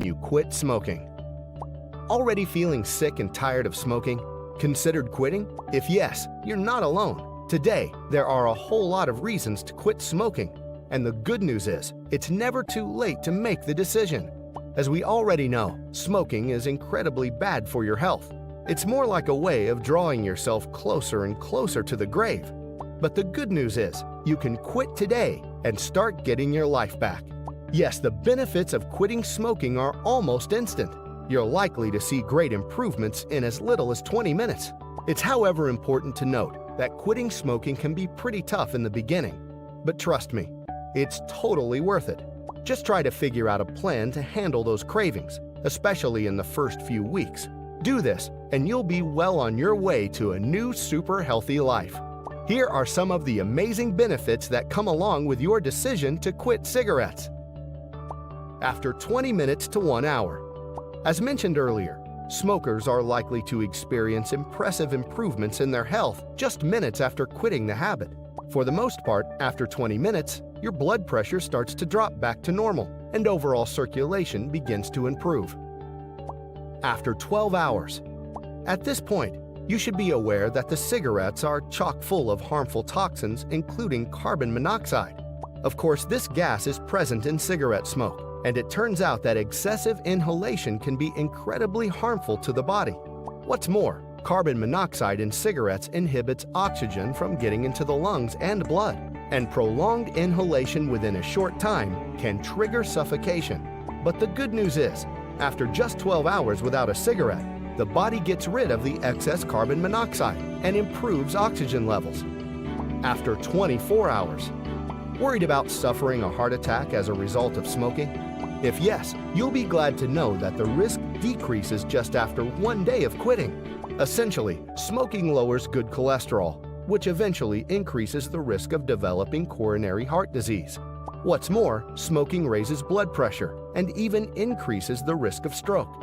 you quit smoking. Already feeling sick and tired of smoking? Considered quitting? If yes, you're not alone. Today, there are a whole lot of reasons to quit smoking. And the good news is, it's never too late to make the decision. As we already know, smoking is incredibly bad for your health. It's more like a way of drawing yourself closer and closer to the grave. But the good news is, you can quit today and start getting your life back. Yes, the benefits of quitting smoking are almost instant. You're likely to see great improvements in as little as 20 minutes. It's however important to note that quitting smoking can be pretty tough in the beginning. But trust me, it's totally worth it. Just try to figure out a plan to handle those cravings, especially in the first few weeks. Do this, and you'll be well on your way to a new super healthy life. Here are some of the amazing benefits that come along with your decision to quit cigarettes. After 20 minutes to 1 hour. As mentioned earlier, smokers are likely to experience impressive improvements in their health just minutes after quitting the habit. For the most part, after 20 minutes, your blood pressure starts to drop back to normal, and overall circulation begins to improve. After 12 hours. At this point, you should be aware that the cigarettes are chock full of harmful toxins, including carbon monoxide. Of course, this gas is present in cigarette smoke, and it turns out that excessive inhalation can be incredibly harmful to the body. What's more, carbon monoxide in cigarettes inhibits oxygen from getting into the lungs and blood, and prolonged inhalation within a short time can trigger suffocation. But the good news is, after just 12 hours without a cigarette, the body gets rid of the excess carbon monoxide and improves oxygen levels. After 24 hours. Worried about suffering a heart attack as a result of smoking? If yes, you'll be glad to know that the risk decreases just after 1 day of quitting. Essentially, smoking lowers good cholesterol, which eventually increases the risk of developing coronary heart disease. What's more, smoking raises blood pressure and even increases the risk of stroke.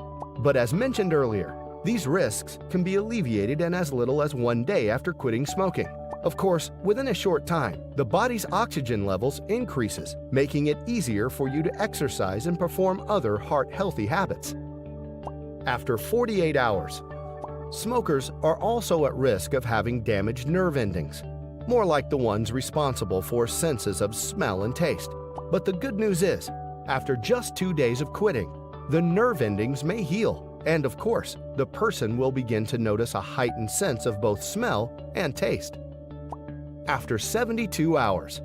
But as mentioned earlier, these risks can be alleviated in as little as 1 day after quitting smoking. Of course, within a short time, the body's oxygen levels increases, making it easier for you to exercise and perform other heart-healthy habits. After 48 hours. Smokers are also at risk of having damaged nerve endings, more like the ones responsible for senses of smell and taste. But the good news is, after just 2 days of quitting, the nerve endings may heal, and of course, the person will begin to notice a heightened sense of both smell and taste. After 72 hours.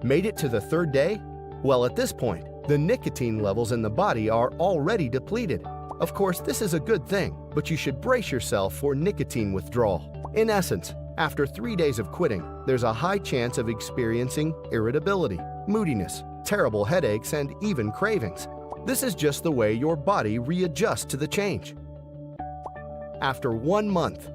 Made it to the 3rd day? Well, at this point, the nicotine levels in the body are already depleted. Of course, this is a good thing, but you should brace yourself for nicotine withdrawal. In essence, after 3 days of quitting, there's a high chance of experiencing irritability, moodiness, terrible headaches, and even cravings. This is just the way your body readjusts to the change. After 1 month.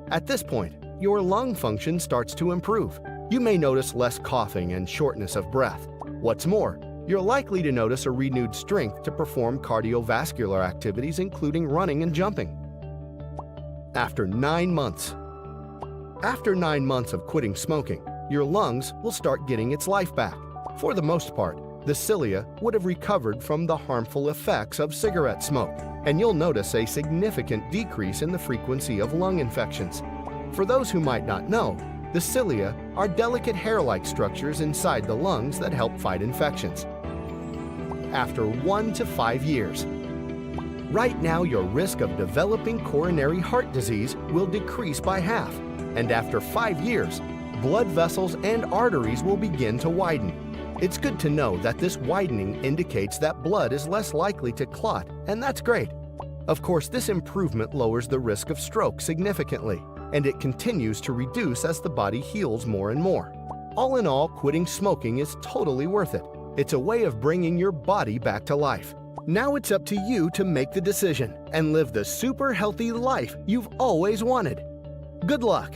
At this point, your lung function starts to improve. You may notice less coughing and shortness of breath. What's more, you're likely to notice a renewed strength to perform cardiovascular activities, including running and jumping. After 9 months. After 9 months of quitting smoking, your lungs will start getting its life back. For the most part, the cilia would have recovered from the harmful effects of cigarette smoke, and you'll notice a significant decrease in the frequency of lung infections. For those who might not know, the cilia are delicate hair-like structures inside the lungs that help fight infections. After 1 to 5 years. Right now, your risk of developing coronary heart disease will decrease by half, and after 5 years, blood vessels and arteries will begin to widen. It's good to know that this widening indicates that blood is less likely to clot, and that's great. Of course, this improvement lowers the risk of stroke significantly, and it continues to reduce as the body heals more and more. All in all, quitting smoking is totally worth it. It's a way of bringing your body back to life. Now it's up to you to make the decision and live the super healthy life you've always wanted. Good luck!